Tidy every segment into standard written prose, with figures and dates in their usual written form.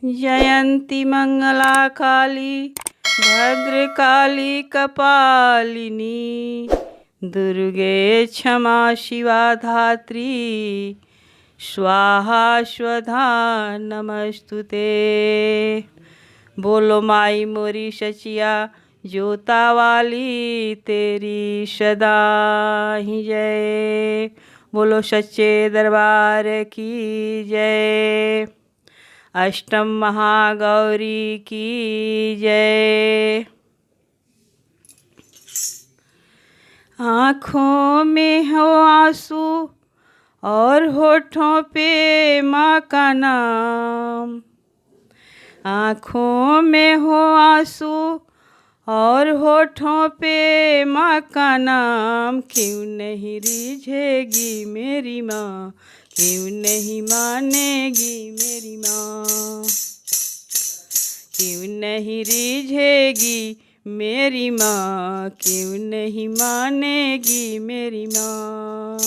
जयंती मंगला काली भद्रकाली कपालिनी दुर्गे क्षमा शिवा धात्री स्वाहा स्वधा नमस्तुते। बोलो माई मोरी सचिया जोता वाली तेरी सदा ही जय। बोलो सच्चे दरबार की जय। अष्टम महागौरी की जय। आँखों में हो आंसू और होठों पे माँ का नाम। आँखों में हो आंसू और होठों पे माँ का नाम। क्यों नहीं रिझेगी मेरी माँ, क्यों नहीं मानेगी मेरी माँ। क्यों नहीं रिझेगी मेरी माँ, क्यों नहीं मानेगी मेरी माँ।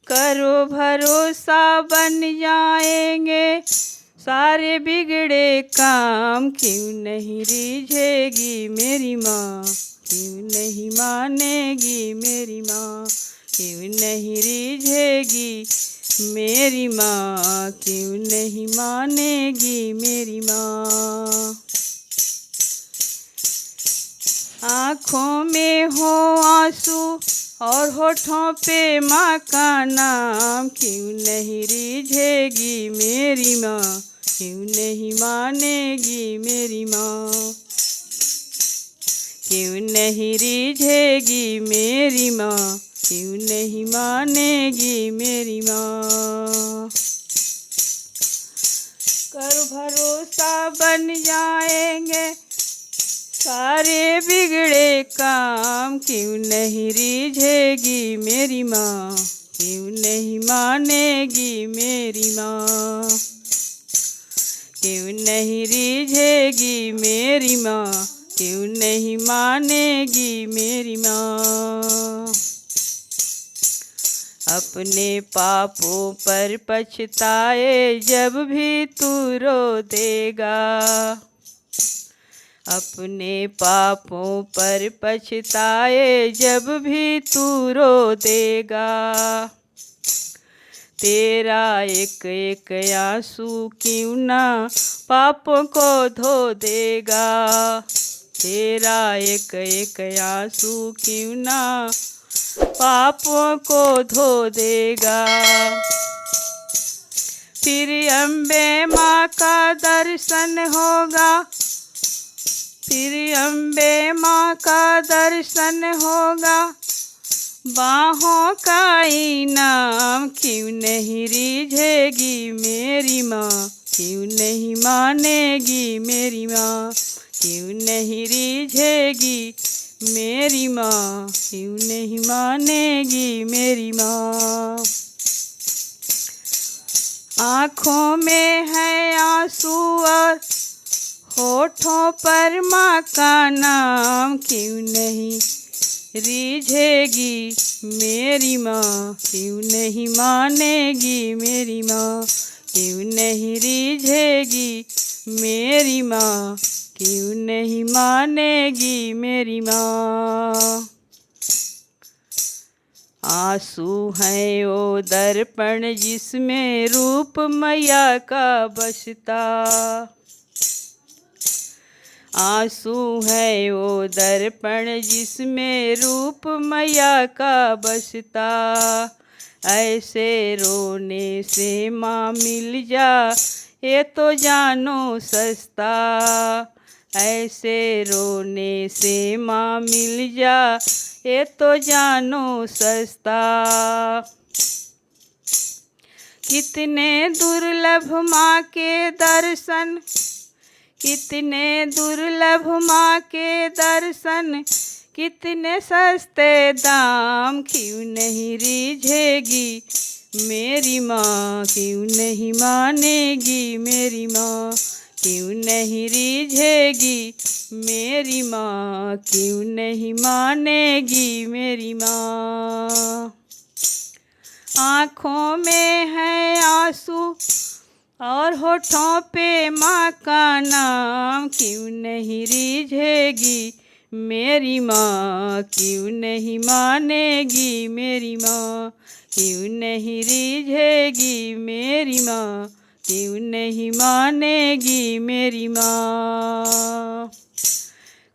करो भरोसा बन जाएंगे सारे बिगड़े काम। क्यों नहीं रिझेगी मेरी माँ, क्यों नहीं मानेगी मेरी माँ। क्यों नहीं रिझेगी मेरी माँ, क्यों नहीं मानेगी मेरी माँ। आँखों में हो आंसू और होठों पे माँ का नाम। क्यों नहीं रिझेगी मेरी माँ, क्यों नहीं मानेगी मेरी माँ। क्यों नहीं रिझेगी मेरी माँ, क्यों नहीं मानेगी मेरी माँ। करो भरोसा बन जाएंगे सारे बिगड़े काम। क्यों नहीं रिझेगी मेरी माँ, क्यों नहीं मानेगी मेरी माँ। क्यों नहीं रिझेगी मेरी माँ, क्यों नहीं मानेगी मेरी माँ। अपने पापों पर पछताए जब भी तू रो देगा। अपने पापों पर पछताए जब भी तू रो देगा। तेरा एक एक आंसू क्यों ना पापों को धो देगा। तेरा एक एक आंसू क्यों ना पापों को धो देगा। फिर अम्बे माँ का दर्शन होगा, फिर अम्बे माँ का दर्शन होगा। बाहों का इनाम क्यों नहीं रिझेगी मेरी माँ, क्यों नहीं मानेगी मेरी माँ। क्यों नहीं रिझेगी मेरी माँ, क्यों नहीं मानेगी मेरी माँ। आँखों में है आंसू और होठों पर माँ का नाम। क्यों नहीं रिझेगी मेरी माँ, क्यों नहीं मानेगी मेरी माँ। क्यों नहीं रिझेगी मेरी माँ, क्यों नहीं मानेगी मेरी माँ। आंसू हैं वो दर्पण जिसमें रूप मैया का बसता। आंसू है वो दर्पण जिसमें रूप मैया का बसता। ऐसे रोने से माँ मिल जा ये तो जानो सस्ता। ऐसे रोने से माँ मिल जा ये तो जानो सस्ता। कितने दुर्लभ माँ के दर्शन, कितने दुर्लभ माँ के दर्शन, कितने सस्ते दाम। क्यों नहीं रिझेगी मेरी माँ, क्यों नहीं मानेगी मेरी माँ। क्यों नहीं रिझेगी मेरी माँ, क्यों नहीं मानेगी मेरी माँ। आँखों में है आंसू और होठों पे माँ का नाम क्यों नहीं रीझेगी मेरी माँ, क्यों नहीं मानेगी मेरी माँ, क्यों नहीं रीझेगी मेरी माँ, क्यों नहीं मानेगी मेरी माँ।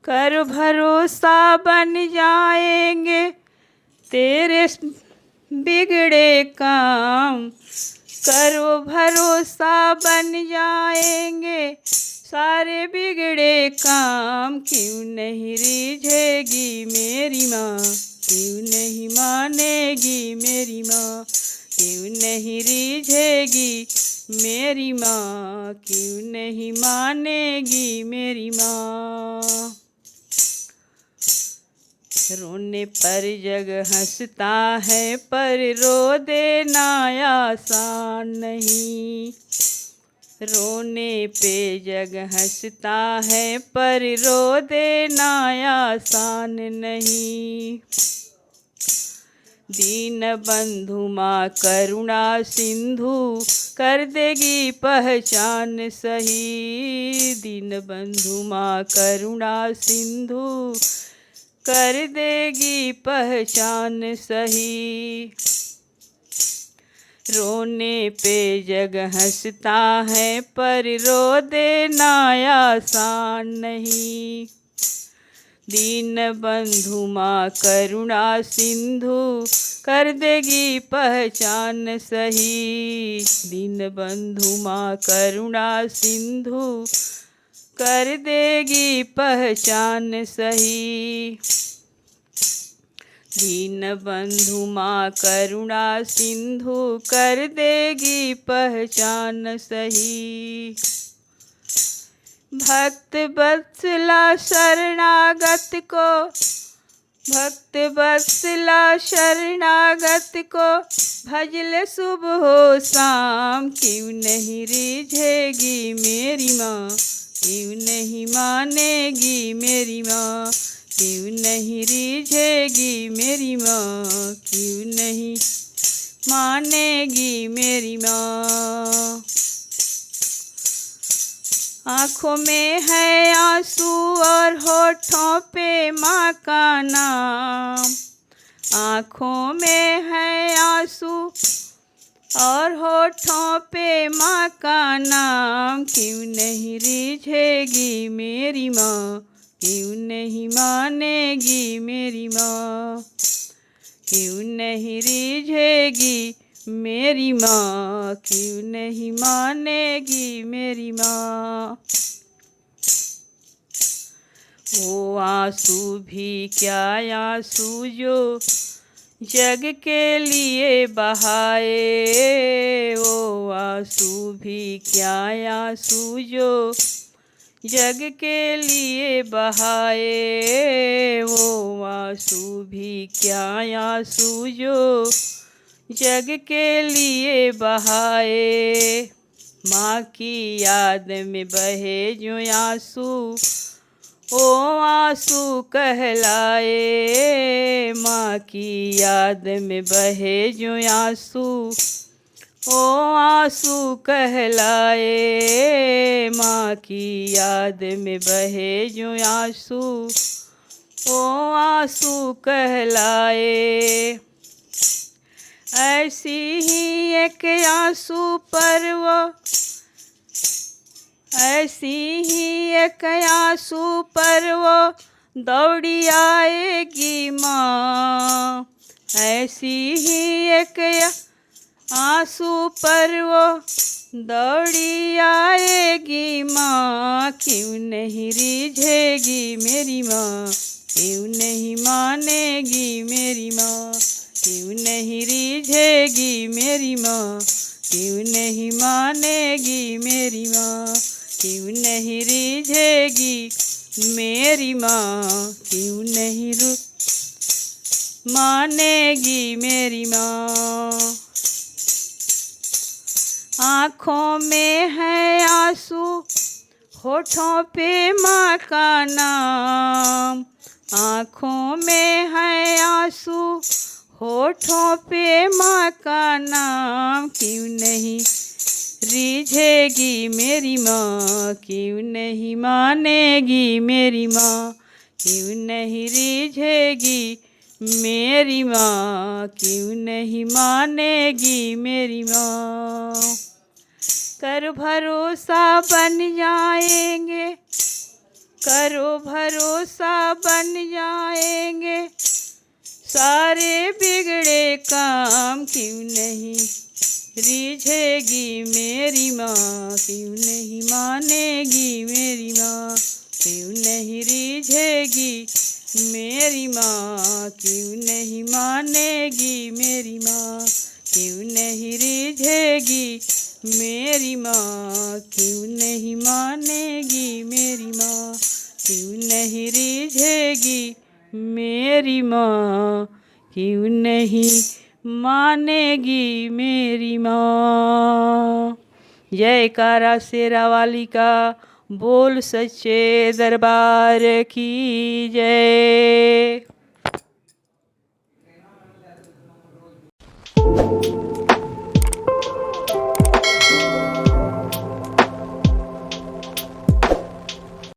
कर भरोसा बन जाएंगे तेरे बिगड़े काम, करो भरोसा बन जाएंगे सारे बिगड़े काम, क्यों नहीं रीझेगी मेरी माँ, क्यों नहीं मानेगी मेरी माँ, क्यों नहीं रीझेगी मेरी माँ, क्यों नहीं मानेगी मेरी माँ। रोने पर जग हंसता है पर रो देना आसान नहीं, रोने पे जग हंसता है पर रो देना आसान नहीं। दीन बंधु माँ करुणा सिंधु कर देगी पहचान सही, दीन बंधु माँ करुणा सिंधु कर देगी पहचान सही। रोने पे जग हंसता है पर रो देना आसान नहीं, दीन बंधु माँ करुणा सिंधु कर देगी पहचान सही, दीन बंधु माँ करुणा सिंधु कर देगी पहचान सही। दीन बंधु माँ करुणा सिंधु कर देगी पहचान सही। भक्त वत्सला शरणागत को, भक्त वत्सला शरणागत को भजले सुबह हो शाम, क्यों नहीं रीझेगी मेरी माँ, क्यों नहीं मानेगी मेरी माँ, क्यों नहीं रीझेगी मेरी माँ, क्यों नहीं मानेगी मेरी माँ। आँखों में है आंसू और होठों पे माँ का नाम, आँखों में है आंसू और होठों पे माँ का नाम, क्यों नहीं रीझेगी मेरी माँ, क्यों नहीं मानेगी मेरी माँ, क्यों नहीं रीझेगी मेरी माँ, क्यों नहीं मानेगी मेरी माँ। वो आंसू भी क्या आंसू जो जग के लिए बहाए, वो आंसू भी क्या आंसू जो जग के लिए बहाए, वो आंसू भी क्या आंसू जो जग के लिए बहाए। माँ की याद में बहे जो आंसू ओ आंसू कहलाए, माँ की याद में बहे जो आंसू ओ आंसू कहलाए, माँ की याद में बहे जो आंसू ओ आंसू कहलाए। ऐसी ही एक आंसू पर वो, ऐसी ही एक आंसू पर वो दौड़ी आएगी माँ, ऐसी ही एक आंसू पर वो दौड़ी आएगी माँ, क्यों नहीं रीझेगी मेरी माँ, क्यों नहीं मानेगी मेरी माँ, क्यों नहीं रीझेगी मेरी माँ, क्यों नहीं मानेगी मेरी माँ, क्यों नहीं रीझेगी मेरी माँ, क्यों नहीं मानेगी मेरी माँ। आँखों में है आंसू होठों पे माँ का नाम, आँखों में है आंसू होठों पे माँ का नाम, क्यों नहीं रीझेगी मेरी माँ, क्यों नहीं मानेगी मेरी माँ, क्यों नहीं रीझेगी मेरी माँ, क्यों नहीं मानेगी मेरी माँ। कर भरोसा बन जाएंगे, करो भरोसा बन जाएंगे सारे बिगड़े काम, क्यों नहीं रीझेगी मेरी माँ, क्यों नहीं मानेगी मेरी माँ, क्यों नहीं रीझेगी मेरी माँ, क्यों नहीं मानेगी मेरी माँ, क्यों नहीं रीझेगी मेरी माँ, क्यों नहीं मानेगी मेरी माँ, क्यों नहीं रीझेगी मेरी माँ, क्यों नहीं मानेगी मेरी माँ। जयकारा शेरा वाली का, बोल सच्चे दरबार की जय।